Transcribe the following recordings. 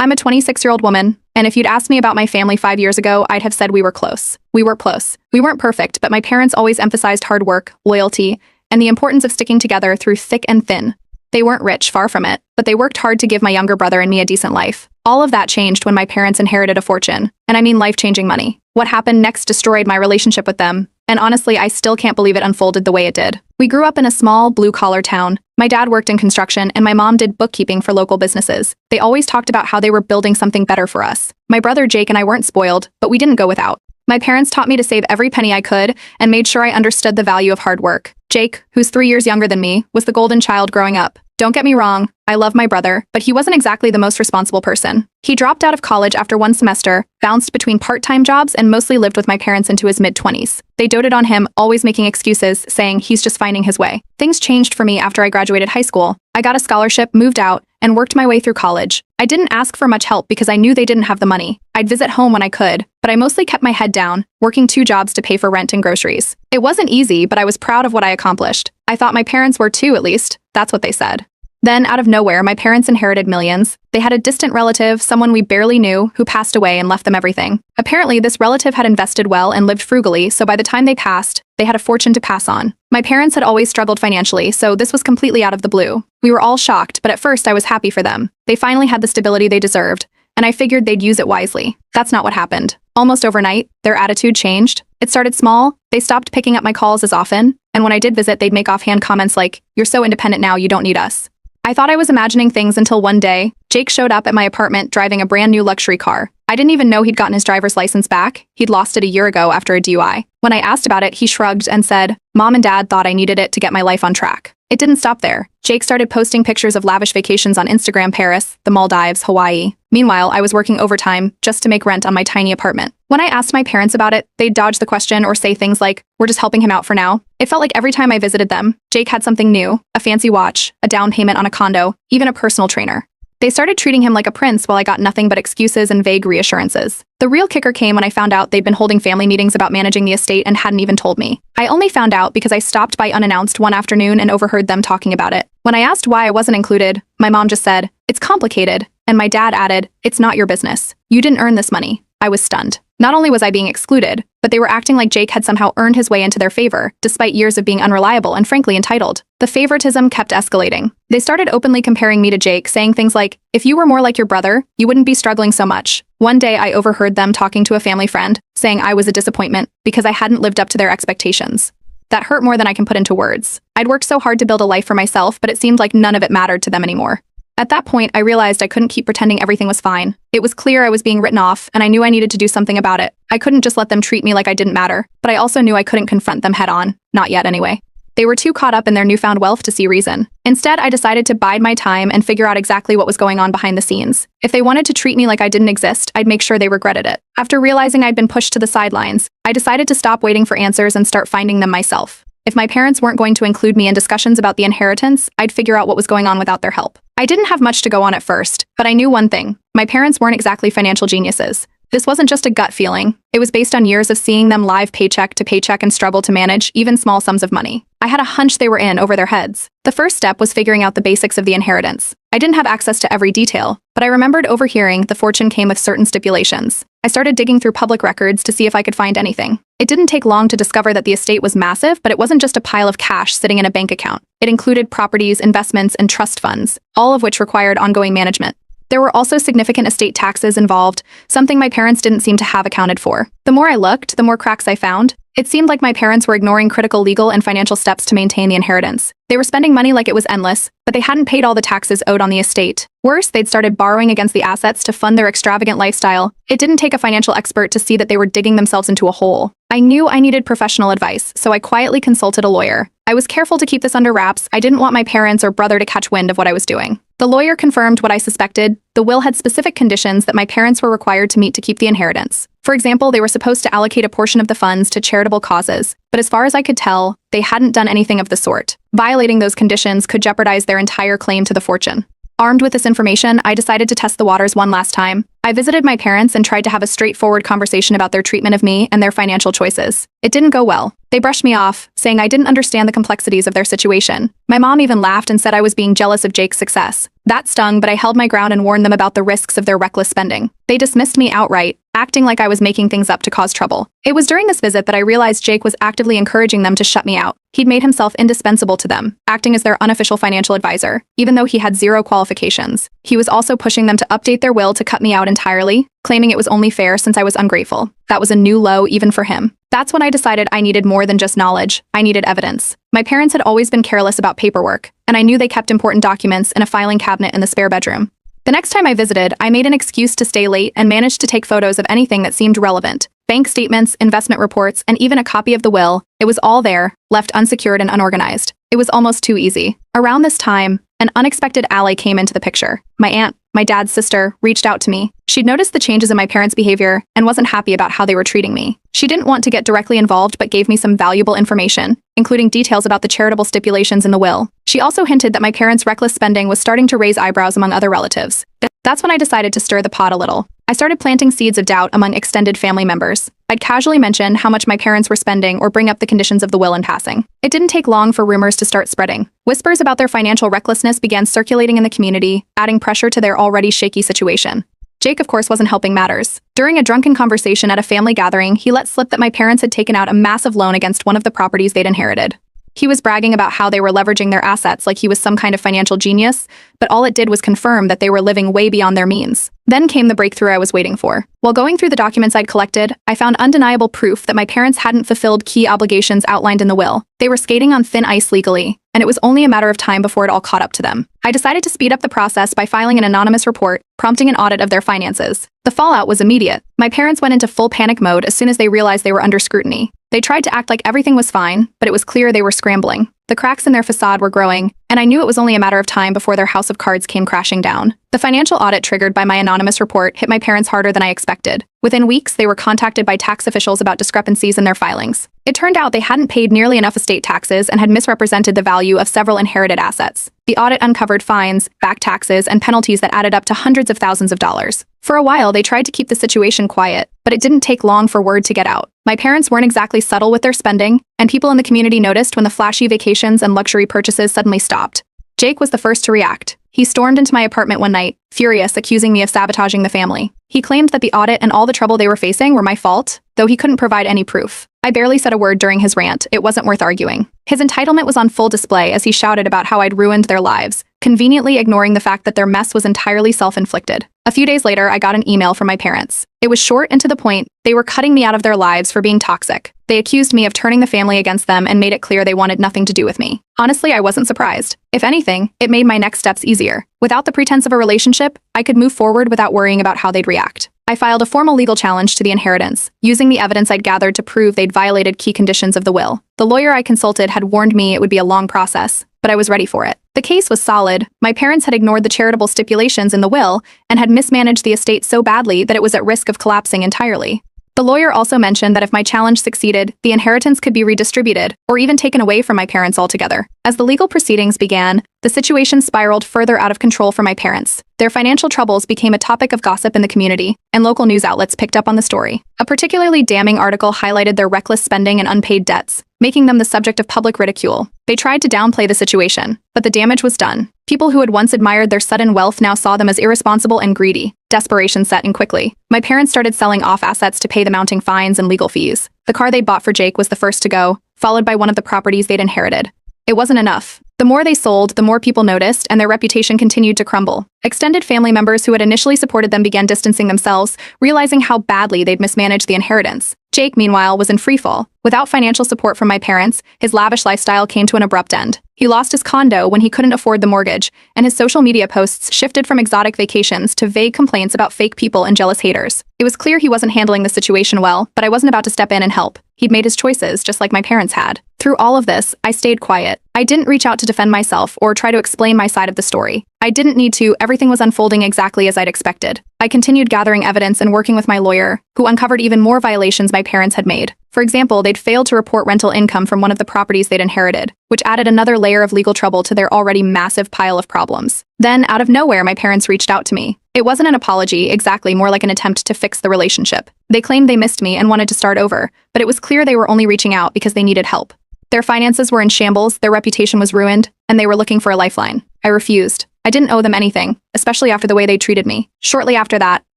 I'm a 26-year-old woman, and if you'd asked me about my family 5 years ago, I'd have said we were close. We were close. We weren't perfect, but my parents always emphasized hard work, loyalty, and the importance of sticking together through thick and thin. They weren't rich, far from it, but they worked hard to give my younger brother and me a decent life. All of that changed when my parents inherited a fortune, and I mean life-changing money. What happened next destroyed my relationship with them, and honestly, I still can't believe it unfolded the way it did. We grew up in a small, blue-collar town. My dad worked in construction, and my mom did bookkeeping for local businesses. They always talked about how they were building something better for us. My brother Jake and I weren't spoiled, but we didn't go without. My parents taught me to save every penny I could and made sure I understood the value of hard work. Jake, who's 3 years younger than me, was the golden child growing up. Don't get me wrong, I love my brother, but he wasn't exactly the most responsible person. He dropped out of college after one semester, bounced between part-time jobs, and mostly lived with my parents into his mid-20s. They doted on him, always making excuses, saying he's just finding his way. Things changed for me after I graduated high school. I got a scholarship, moved out, and worked my way through college. I didn't ask for much help because I knew they didn't have the money. I'd visit home when I could, but I mostly kept my head down, working 2 jobs to pay for rent and groceries. It wasn't easy, but I was proud of what I accomplished. I thought my parents were too, at least. That's what they said. Then, out of nowhere, my parents inherited millions. They had a distant relative, someone we barely knew, who passed away and left them everything. Apparently, this relative had invested well and lived frugally, so by the time they passed, they had a fortune to pass on. My parents had always struggled financially, so this was completely out of the blue. We were all shocked, but at first I was happy for them. They finally had the stability they deserved, and I figured they'd use it wisely. That's not what happened. Almost overnight, their attitude changed. It started small. They stopped picking up my calls as often, and when I did visit, they'd make offhand comments like, "You're so independent now, you don't need us." I thought I was imagining things until one day, Jake showed up at my apartment driving a brand new luxury car. I didn't even know he'd gotten his driver's license back. He'd lost it a year ago after a DUI. When I asked about it, he shrugged and said, "Mom and Dad thought I needed it to get my life on track." It didn't stop there. Jake started posting pictures of lavish vacations on Instagram: Paris, the Maldives, Hawaii. Meanwhile, I was working overtime just to make rent on my tiny apartment. When I asked my parents about it, they'd dodge the question or say things like, "We're just helping him out for now." It felt like every time I visited them, Jake had something new: a fancy watch, a down payment on a condo, even a personal trainer. They started treating him like a prince while I got nothing but excuses and vague reassurances. The real kicker came when I found out they'd been holding family meetings about managing the estate and hadn't even told me. I only found out because I stopped by unannounced one afternoon and overheard them talking about it. When I asked why I wasn't included, my mom just said, "It's complicated," and my dad added, "It's not your business. You didn't earn this money." I was stunned. Not only was I being excluded, but they were acting like Jake had somehow earned his way into their favor, despite years of being unreliable and frankly entitled. The favoritism kept escalating. They started openly comparing me to Jake, saying things like, "If you were more like your brother, you wouldn't be struggling so much." One day I overheard them talking to a family friend, saying I was a disappointment because I hadn't lived up to their expectations. That hurt more than I can put into words. I'd worked so hard to build a life for myself, but it seemed like none of it mattered to them anymore. At that point, I realized I couldn't keep pretending everything was fine. It was clear I was being written off, and I knew I needed to do something about it. I couldn't just let them treat me like I didn't matter, but I also knew I couldn't confront them head on. Not yet, anyway. They were too caught up in their newfound wealth to see reason. Instead, I decided to bide my time and figure out exactly what was going on behind the scenes. If they wanted to treat me like I didn't exist, I'd make sure they regretted it. After realizing I'd been pushed to the sidelines, I decided to stop waiting for answers and start finding them myself. If my parents weren't going to include me in discussions about the inheritance, I'd figure out what was going on without their help. I didn't have much to go on at first, but I knew one thing: my parents weren't exactly financial geniuses. This wasn't just a gut feeling. It was based on years of seeing them live paycheck to paycheck and struggle to manage even small sums of money. I had a hunch they were in over their heads. The first step was figuring out the basics of the inheritance. I didn't have access to every detail, but I remembered overhearing the fortune came with certain stipulations. I started digging through public records to see if I could find anything. It didn't take long to discover that the estate was massive, but it wasn't just a pile of cash sitting in a bank account. It included properties, investments, and trust funds, all of which required ongoing management. There were also significant estate taxes involved, something my parents didn't seem to have accounted for. The more I looked, the more cracks I found. It seemed like my parents were ignoring critical legal and financial steps to maintain the inheritance. They were spending money like it was endless, but they hadn't paid all the taxes owed on the estate. Worse, they'd started borrowing against the assets to fund their extravagant lifestyle. It didn't take a financial expert to see that they were digging themselves into a hole. I knew I needed professional advice, so I quietly consulted a lawyer. I was careful to keep this under wraps. I didn't want my parents or brother to catch wind of what I was doing. The lawyer confirmed what I suspected. The will had specific conditions that my parents were required to meet to keep the inheritance. For example, they were supposed to allocate a portion of the funds to charitable causes, but as far as I could tell, they hadn't done anything of the sort. Violating those conditions could jeopardize their entire claim to the fortune. Armed with this information, I decided to test the waters one last time. I visited my parents and tried to have a straightforward conversation about their treatment of me and their financial choices. It didn't go well. They brushed me off, saying I didn't understand the complexities of their situation. My mom even laughed and said I was being jealous of Jake's success. That stung, but I held my ground and warned them about the risks of their reckless spending. They dismissed me outright, acting like I was making things up to cause trouble. It was during this visit that I realized Jake was actively encouraging them to shut me out. He'd made himself indispensable to them, acting as their unofficial financial advisor, even though he had zero qualifications. He was also pushing them to update their will to cut me out entirely, claiming it was only fair since I was ungrateful. That was a new low even for him. That's when I decided I needed more than just knowledge. I needed evidence. My parents had always been careless about paperwork, and I knew they kept important documents in a filing cabinet in the spare bedroom. The next time I visited, I made an excuse to stay late and managed to take photos of anything that seemed relevant. Bank statements, investment reports, and even a copy of the will. It was all there, left unsecured and unorganized. It was almost too easy. Around this time, an unexpected ally came into the picture. My aunt, my dad's sister, reached out to me. She'd noticed the changes in my parents' behavior and wasn't happy about how they were treating me. She didn't want to get directly involved but gave me some valuable information, including details about the charitable stipulations in the will. She also hinted that my parents' reckless spending was starting to raise eyebrows among other relatives. That's when I decided to stir the pot a little. I started planting seeds of doubt among extended family members. I'd casually mention how much my parents were spending or bring up the conditions of the will in passing. It didn't take long for rumors to start spreading. Whispers about their financial recklessness began circulating in the community, adding pressure to their already shaky situation. Jake, of course, wasn't helping matters. During a drunken conversation at a family gathering, he let slip that my parents had taken out a massive loan against one of the properties they'd inherited. He was bragging about how they were leveraging their assets like he was some kind of financial genius, but all it did was confirm that they were living way beyond their means. Then came the breakthrough I was waiting for. While going through the documents I'd collected, I found undeniable proof that my parents hadn't fulfilled key obligations outlined in the will. They were skating on thin ice legally, and it was only a matter of time before it all caught up to them. I decided to speed up the process by filing an anonymous report, prompting an audit of their finances. The fallout was immediate. My parents went into full panic mode as soon as they realized they were under scrutiny. They tried to act like everything was fine, but it was clear they were scrambling. The cracks in their facade were growing, and I knew it was only a matter of time before their house of cards came crashing down. The financial audit triggered by my anonymous report hit my parents harder than I expected. Within weeks, they were contacted by tax officials about discrepancies in their filings. It turned out they hadn't paid nearly enough estate taxes and had misrepresented the value of several inherited assets. The audit uncovered fines, back taxes, and penalties that added up to hundreds of thousands of dollars. For a while, they tried to keep the situation quiet, but it didn't take long for word to get out. My parents weren't exactly subtle with their spending, and people in the community noticed when the flashy vacations and luxury purchases suddenly stopped. Jake was the first to react. He stormed into my apartment one night, furious, accusing me of sabotaging the family. He claimed that the audit and all the trouble they were facing were my fault, though he couldn't provide any proof. I barely said a word during his rant. It wasn't worth arguing. His entitlement was on full display as he shouted about how I'd ruined their lives, conveniently ignoring the fact that their mess was entirely self-inflicted. A few days later, I got an email from my parents. It was short and to the point. They were cutting me out of their lives for being toxic. They accused me of turning the family against them and made it clear they wanted nothing to do with me. Honestly, I wasn't surprised. If anything, it made my next steps easier. Without the pretense of a relationship, I could move forward without worrying about how they'd react. I filed a formal legal challenge to the inheritance, using the evidence I'd gathered to prove they'd violated key conditions of the will. The lawyer I consulted had warned me it would be a long process, but I was ready for it. The case was solid. My parents had ignored the charitable stipulations in the will and had mismanaged the estate so badly that it was at risk of collapsing entirely. The lawyer also mentioned that if my challenge succeeded, the inheritance could be redistributed or even taken away from my parents altogether. As the legal proceedings began, the situation spiraled further out of control for my parents. Their financial troubles became a topic of gossip in the community, and local news outlets picked up on the story. A particularly damning article highlighted their reckless spending and unpaid debts, making them the subject of public ridicule. They tried to downplay the situation, but the damage was done. People who had once admired their sudden wealth now saw them as irresponsible and greedy. Desperation set in quickly. My parents started selling off assets to pay the mounting fines and legal fees. The car they'd bought for Jake was the first to go, followed by one of the properties they'd inherited. It wasn't enough. The more they sold, the more people noticed, and their reputation continued to crumble. Extended family members who had initially supported them began distancing themselves, realizing how badly they'd mismanaged the inheritance. Jake, meanwhile, was in freefall. Without financial support from my parents, his lavish lifestyle came to an abrupt end. He lost his condo when he couldn't afford the mortgage, and his social media posts shifted from exotic vacations to vague complaints about fake people and jealous haters. It was clear he wasn't handling the situation well, but I wasn't about to step in and help. He'd made his choices, just like my parents had. Through all of this, I stayed quiet. I didn't reach out to defend myself or try to explain my side of the story. I didn't need to. Everything was unfolding exactly as I'd expected. I continued gathering evidence and working with my lawyer, who uncovered even more violations my parents had made. For example, they'd failed to report rental income from one of the properties they'd inherited, which added another layer of legal trouble to their already massive pile of problems. Then, out of nowhere, my parents reached out to me. It wasn't an apology, exactly, more like an attempt to fix the relationship. They claimed they missed me and wanted to start over, but it was clear they were only reaching out because they needed help. Their finances were in shambles, their reputation was ruined, and they were looking for a lifeline. I refused. I didn't owe them anything, especially after the way they treated me. Shortly after that,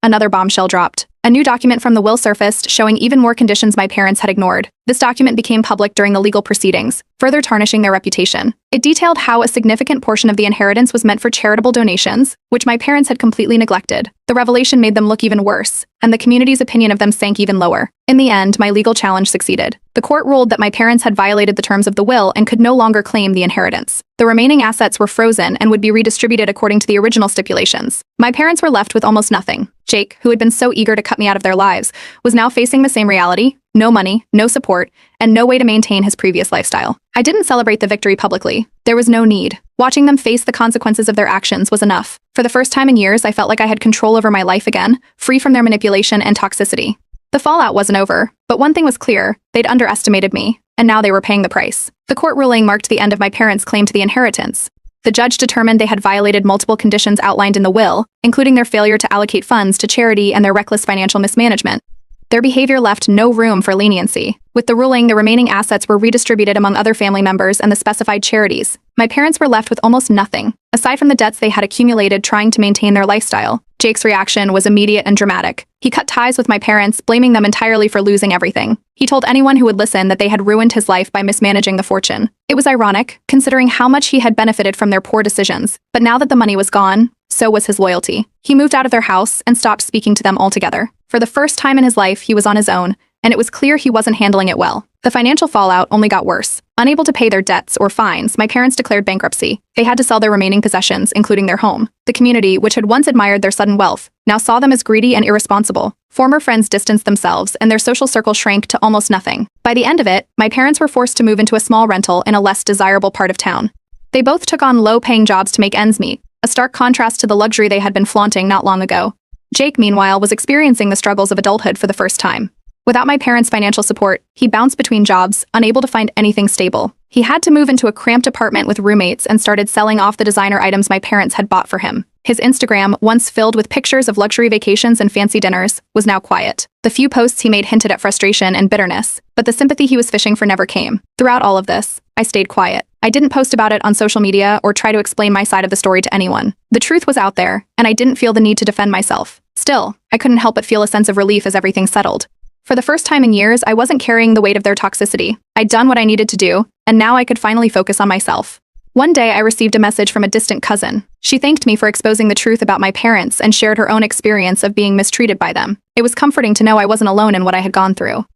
another bombshell dropped. A new document from the will surfaced, showing even more conditions my parents had ignored. This document became public during the legal proceedings, further tarnishing their reputation. It detailed how a significant portion of the inheritance was meant for charitable donations, which my parents had completely neglected. The revelation made them look even worse, and the community's opinion of them sank even lower. In the end, my legal challenge succeeded. The court ruled that my parents had violated the terms of the will and could no longer claim the inheritance. The remaining assets were frozen and would be redistributed according to the original stipulations. My parents were left with almost nothing. Jake, who had been so eager to cut me out of their lives, was now facing the same reality: no money, no support, and no way to maintain his previous lifestyle. I didn't celebrate the victory publicly. There was no need. Watching them face the consequences of their actions was enough. For the first time in years, I felt like I had control over my life again, free from their manipulation and toxicity. The fallout wasn't over, but one thing was clear: they'd underestimated me, and now they were paying the price. The court ruling marked the end of my parents' claim to the inheritance. The judge determined they had violated multiple conditions outlined in the will, including their failure to allocate funds to charity and their reckless financial mismanagement. Their behavior left no room for leniency. With the ruling, the remaining assets were redistributed among other family members and the specified charities. My parents were left with almost nothing, aside from the debts they had accumulated trying to maintain their lifestyle. Jake's reaction was immediate and dramatic. He cut ties with my parents, blaming them entirely for losing everything. He told anyone who would listen that they had ruined his life by mismanaging the fortune. It was ironic, considering how much he had benefited from their poor decisions. But now that the money was gone, so was his loyalty. He moved out of their house and stopped speaking to them altogether. For the first time in his life, he was on his own, and it was clear he wasn't handling it well. The financial fallout only got worse. Unable to pay their debts or fines, my parents declared bankruptcy. They had to sell their remaining possessions, including their home. The community, which had once admired their sudden wealth, now saw them as greedy and irresponsible. Former friends distanced themselves, and their social circle shrank to almost nothing. By the end of it, my parents were forced to move into a small rental in a less desirable part of town. They both took on low-paying jobs to make ends meet, a stark contrast to the luxury they had been flaunting not long ago. Jake, meanwhile, was experiencing the struggles of adulthood for the first time. Without my parents' financial support, he bounced between jobs, unable to find anything stable. He had to move into a cramped apartment with roommates and started selling off the designer items my parents had bought for him. His Instagram, once filled with pictures of luxury vacations and fancy dinners, was now quiet. The few posts he made hinted at frustration and bitterness, but the sympathy he was fishing for never came. Throughout all of this, I stayed quiet. I didn't post about it on social media or try to explain my side of the story to anyone. The truth was out there, and I didn't feel the need to defend myself. Still, I couldn't help but feel a sense of relief as everything settled. For the first time in years, I wasn't carrying the weight of their toxicity. I'd done what I needed to do, and now I could finally focus on myself. One day, I received a message from a distant cousin. She thanked me for exposing the truth about my parents and shared her own experience of being mistreated by them. It was comforting to know I wasn't alone in what I had gone through.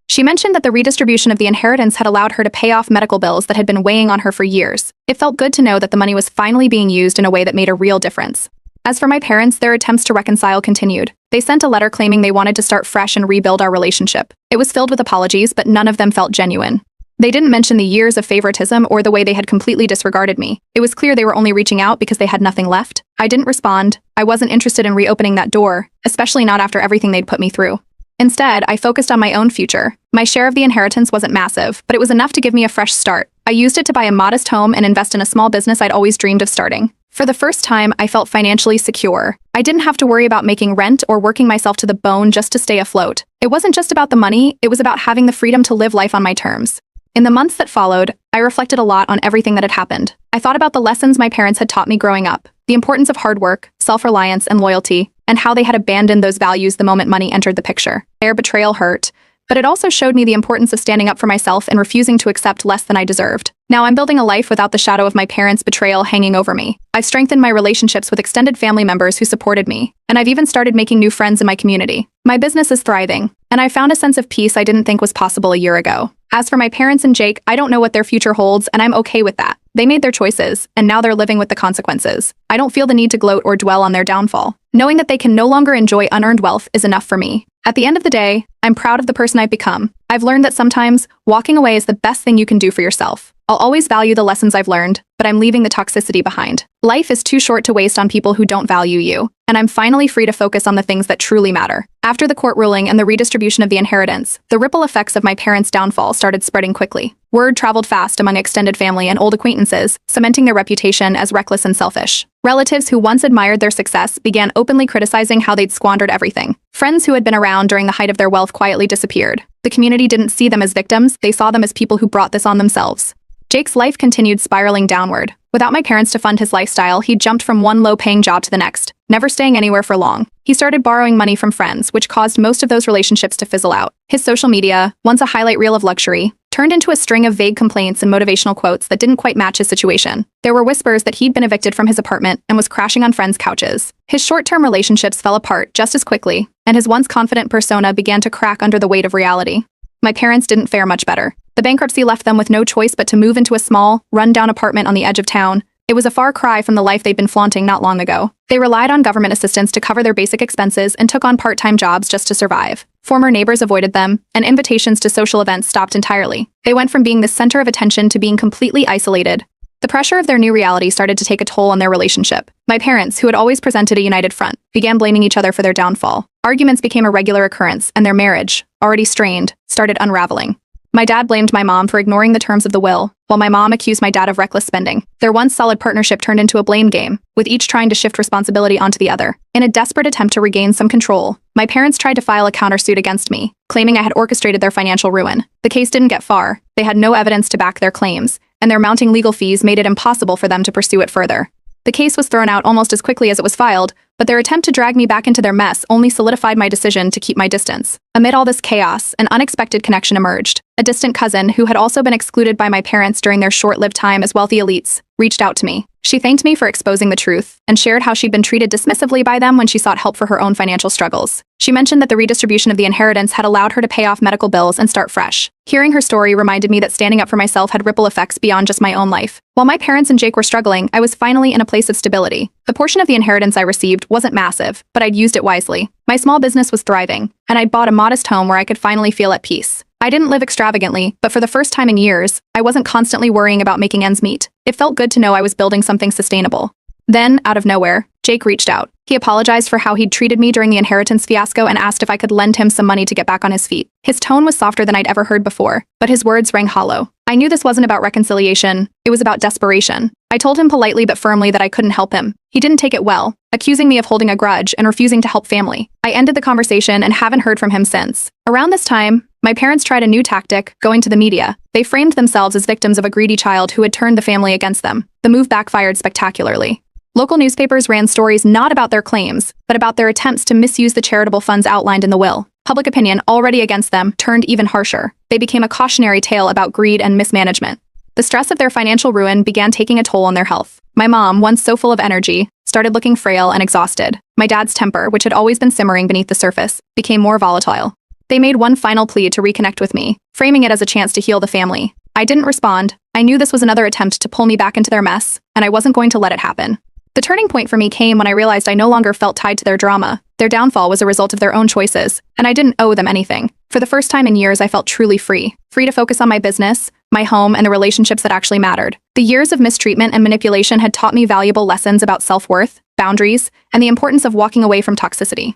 She mentioned that the redistribution of the inheritance had allowed her to pay off medical bills that had been weighing on her for years. It felt good to know that the money was finally being used in a way that made a real difference. As for my parents, their attempts to reconcile continued. They sent a letter claiming they wanted to start fresh and rebuild our relationship. It was filled with apologies, but none of them felt genuine. They didn't mention the years of favoritism or the way they had completely disregarded me. It was clear they were only reaching out because they had nothing left. I didn't respond. I wasn't interested in reopening that door, especially not after everything they'd put me through. Instead, I focused on my own future. My share of the inheritance wasn't massive, but it was enough to give me a fresh start. I used it to buy a modest home and invest in a small business I'd always dreamed of starting. For the first time, I felt financially secure. I didn't have to worry about making rent or working myself to the bone just to stay afloat. It wasn't just about the money, it was about having the freedom to live life on my terms. In the months that followed, I reflected a lot on everything that had happened. I thought about the lessons my parents had taught me growing up, the importance of hard work, self-reliance, and loyalty, and how they had abandoned those values the moment money entered the picture. Their betrayal hurt, but it also showed me the importance of standing up for myself and refusing to accept less than I deserved. Now I'm building a life without the shadow of my parents' betrayal hanging over me. I've strengthened my relationships with extended family members who supported me, and I've even started making new friends in my community. My business is thriving, and I found a sense of peace I didn't think was possible a year ago. As for my parents and Jake, I don't know what their future holds, and I'm okay with that. They made their choices, and now they're living with the consequences. I don't feel the need to gloat or dwell on their downfall. Knowing that they can no longer enjoy unearned wealth is enough for me. At the end of the day, I'm proud of the person I've become. I've learned that sometimes walking away is the best thing you can do for yourself. I'll always value the lessons I've learned, but I'm leaving the toxicity behind. Life is too short to waste on people who don't value you, and I'm finally free to focus on the things that truly matter. After the court ruling and the redistribution of the inheritance, the ripple effects of my parents' downfall started spreading quickly. Word traveled fast among extended family and old acquaintances, cementing their reputation as reckless and selfish. Relatives who once admired their success began openly criticizing how they'd squandered everything. Friends who had been around during the height of their wealth quietly disappeared. The community didn't see them as victims, they saw them as people who brought this on themselves. Jake's life continued spiraling downward. Without my parents to fund his lifestyle, he jumped from one low-paying job to the next, never staying anywhere for long. He started borrowing money from friends, which caused most of those relationships to fizzle out. His social media, once a highlight reel of luxury, turned into a string of vague complaints and motivational quotes that didn't quite match his situation. There were whispers that he'd been evicted from his apartment and was crashing on friends' couches. His short-term relationships fell apart just as quickly, and his once confident persona began to crack under the weight of reality. My parents didn't fare much better. The bankruptcy left them with no choice but to move into a small, run-down apartment on the edge of town. It was a far cry from the life they'd been flaunting not long ago. They relied on government assistance to cover their basic expenses and took on part-time jobs just to survive. Former neighbors avoided them, and invitations to social events stopped entirely. They went from being the center of attention to being completely isolated. The pressure of their new reality started to take a toll on their relationship. My parents, who had always presented a united front, began blaming each other for their downfall. Arguments became a regular occurrence, and their marriage, already strained, started unraveling. My dad blamed my mom for ignoring the terms of the will, while my mom accused my dad of reckless spending. Their once solid partnership turned into a blame game, with each trying to shift responsibility onto the other. In a desperate attempt to regain some control, my parents tried to file a countersuit against me, claiming I had orchestrated their financial ruin. The case didn't get far. They had no evidence to back their claims, and their mounting legal fees made it impossible for them to pursue it further. The case was thrown out almost as quickly as it was filed, but their attempt to drag me back into their mess only solidified my decision to keep my distance. Amid all this chaos, an unexpected connection emerged. A distant cousin, who had also been excluded by my parents during their short-lived time as wealthy elites, reached out to me. She thanked me for exposing the truth, and shared how she'd been treated dismissively by them when she sought help for her own financial struggles. She mentioned that the redistribution of the inheritance had allowed her to pay off medical bills and start fresh. Hearing her story reminded me that standing up for myself had ripple effects beyond just my own life. While my parents and Jake were struggling, I was finally in a place of stability. The portion of the inheritance I received wasn't massive, but I'd used it wisely. My small business was thriving, and I'd bought a modest home where I could finally feel at peace. I didn't live extravagantly, but for the first time in years, I wasn't constantly worrying about making ends meet. It felt good to know I was building something sustainable. Then, out of nowhere, Jake reached out. He apologized for how he'd treated me during the inheritance fiasco and asked if I could lend him some money to get back on his feet. His tone was softer than I'd ever heard before, but his words rang hollow. I knew this wasn't about reconciliation, it was about desperation. I told him politely but firmly that I couldn't help him. He didn't take it well, accusing me of holding a grudge and refusing to help family. I ended the conversation and haven't heard from him since. Around this time, my parents tried a new tactic, going to the media. They framed themselves as victims of a greedy child who had turned the family against them. The move backfired spectacularly. Local newspapers ran stories not about their claims, but about their attempts to misuse the charitable funds outlined in the will. Public opinion, already against them, turned even harsher. They became a cautionary tale about greed and mismanagement. The stress of their financial ruin began taking a toll on their health. My mom, once so full of energy, started looking frail and exhausted. My dad's temper, which had always been simmering beneath the surface, became more volatile. They made one final plea to reconnect with me, framing it as a chance to heal the family. I didn't respond. I knew this was another attempt to pull me back into their mess, and I wasn't going to let it happen. The turning point for me came when I realized I no longer felt tied to their drama. Their downfall was a result of their own choices, and I didn't owe them anything. For the first time in years, I felt truly free. Free to focus on my business, my home, and the relationships that actually mattered. The years of mistreatment and manipulation had taught me valuable lessons about self-worth, boundaries, and the importance of walking away from toxicity.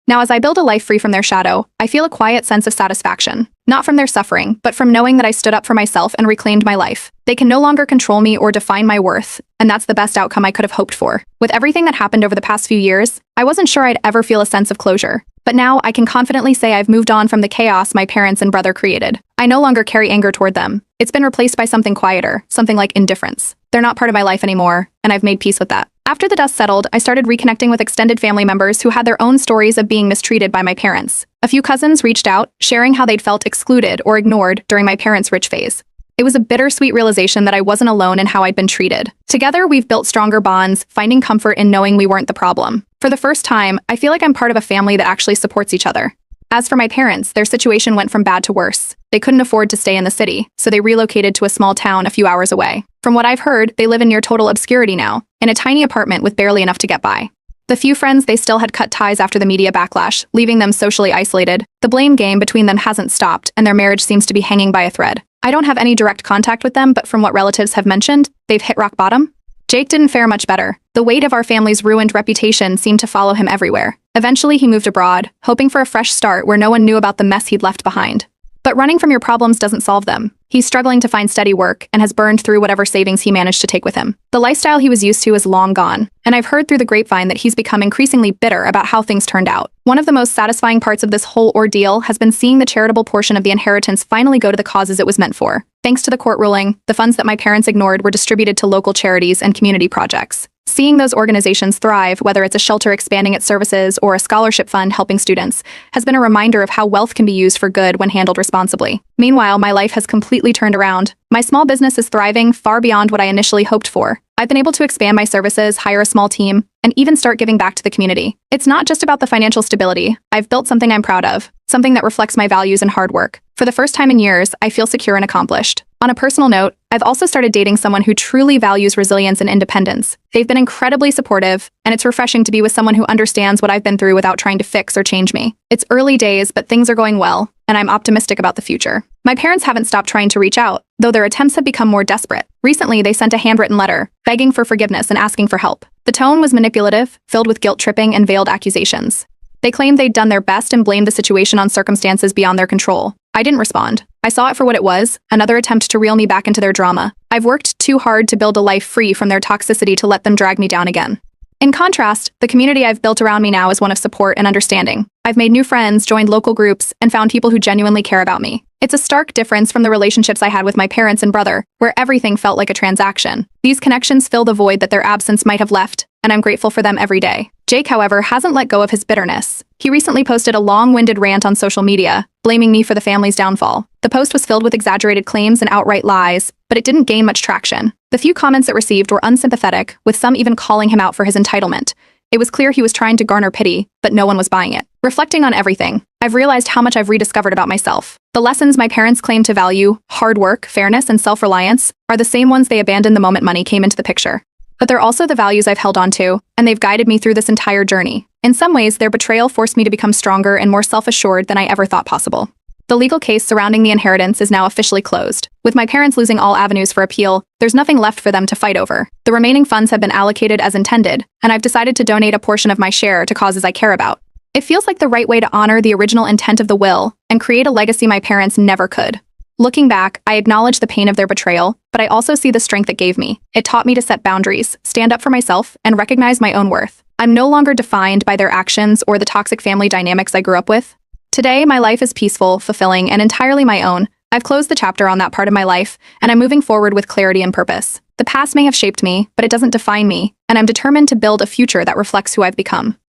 Now, as I build a life free from their shadow, I feel a quiet sense of satisfaction. Not from their suffering, but from knowing that I stood up for myself and reclaimed my life. They can no longer control me or define my worth, and that's the best outcome I could have hoped for. With everything that happened over the past few years, I wasn't sure I'd ever feel a sense of closure. But now I can confidently say I've moved on from the chaos my parents and brother created. I no longer carry anger toward them. It's been replaced by something quieter, something like indifference. They're not part of my life anymore, and I've made peace with that. After the dust settled, I started reconnecting with extended family members who had their own stories of being mistreated by my parents. A few cousins reached out, sharing how they'd felt excluded or ignored during my parents' rich phase. It was a bittersweet realization that I wasn't alone in how I'd been treated. Together, we've built stronger bonds, finding comfort in knowing we weren't the problem. For the first time, I feel like I'm part of a family that actually supports each other. As for my parents, their situation went from bad to worse. They couldn't afford to stay in the city, so they relocated to a small town a few hours away. From what I've heard, they live in near total obscurity now, in a tiny apartment with barely enough to get by. The few friends they still had cut ties after the media backlash, leaving them socially isolated. The blame game between them hasn't stopped, and their marriage seems to be hanging by a thread. I don't have any direct contact with them, but from what relatives have mentioned, they've hit rock bottom. Jake didn't fare much better. The weight of our family's ruined reputation seemed to follow him everywhere. Eventually, he moved abroad, hoping for a fresh start where no one knew about the mess he'd left behind. But running from your problems doesn't solve them. He's struggling to find steady work and has burned through whatever savings he managed to take with him. The lifestyle he was used to is long gone, and I've heard through the grapevine that he's become increasingly bitter about how things turned out. One of the most satisfying parts of this whole ordeal has been seeing the charitable portion of the inheritance finally go to the causes it was meant for. Thanks to the court ruling, the funds that my parents ignored were distributed to local charities and community projects. Seeing those organizations thrive, whether it's a shelter expanding its services or a scholarship fund helping students, has been a reminder of how wealth can be used for good when handled responsibly. Meanwhile, my life has completely turned around. My small business is thriving far beyond what I initially hoped for. I've been able to expand my services, hire a small team, and even start giving back to the community. It's not just about the financial stability. I've built something I'm proud of, something that reflects my values and hard work. For the first time in years, I feel secure and accomplished. On a personal note, I've also started dating someone who truly values resilience and independence. They've been incredibly supportive, and it's refreshing to be with someone who understands what I've been through without trying to fix or change me. It's early days, but things are going well, and I'm optimistic about the future. My parents haven't stopped trying to reach out, though their attempts have become more desperate. Recently, they sent a handwritten letter, begging for forgiveness and asking for help. The tone was manipulative, filled with guilt-tripping and veiled accusations. They claimed they'd done their best and blamed the situation on circumstances beyond their control. I didn't respond. I saw it for what it was, another attempt to reel me back into their drama. I've worked too hard to build a life free from their toxicity to let them drag me down again. In contrast, the community I've built around me now is one of support and understanding. I've made new friends, joined local groups, and found people who genuinely care about me. It's a stark difference from the relationships I had with my parents and brother, where everything felt like a transaction. These connections fill the void that their absence might have left, and I'm grateful for them every day. Jake, however, hasn't let go of his bitterness. He recently posted a long-winded rant on social media, blaming me for the family's downfall. The post was filled with exaggerated claims and outright lies, but it didn't gain much traction. The few comments it received were unsympathetic, with some even calling him out for his entitlement. It was clear he was trying to garner pity, but no one was buying it. Reflecting on everything, I've realized how much I've rediscovered about myself. The lessons my parents claimed to value, hard work, fairness, and self-reliance, are the same ones they abandoned the moment money came into the picture. But they're also the values I've held on to, and they've guided me through this entire journey. In some ways, their betrayal forced me to become stronger and more self-assured than I ever thought possible. The legal case surrounding the inheritance is now officially closed. With my parents losing all avenues for appeal, there's nothing left for them to fight over. The remaining funds have been allocated as intended, and I've decided to donate a portion of my share to causes I care about. It feels like the right way to honor the original intent of the will and create a legacy my parents never could. Looking back, I acknowledge the pain of their betrayal, but I also see the strength it gave me. It taught me to set boundaries, stand up for myself, and recognize my own worth. I'm no longer defined by their actions or the toxic family dynamics I grew up with. Today, my life is peaceful, fulfilling, and entirely my own. I've closed the chapter on that part of my life, and I'm moving forward with clarity and purpose. The past may have shaped me, but it doesn't define me, and I'm determined to build a future that reflects who I've become.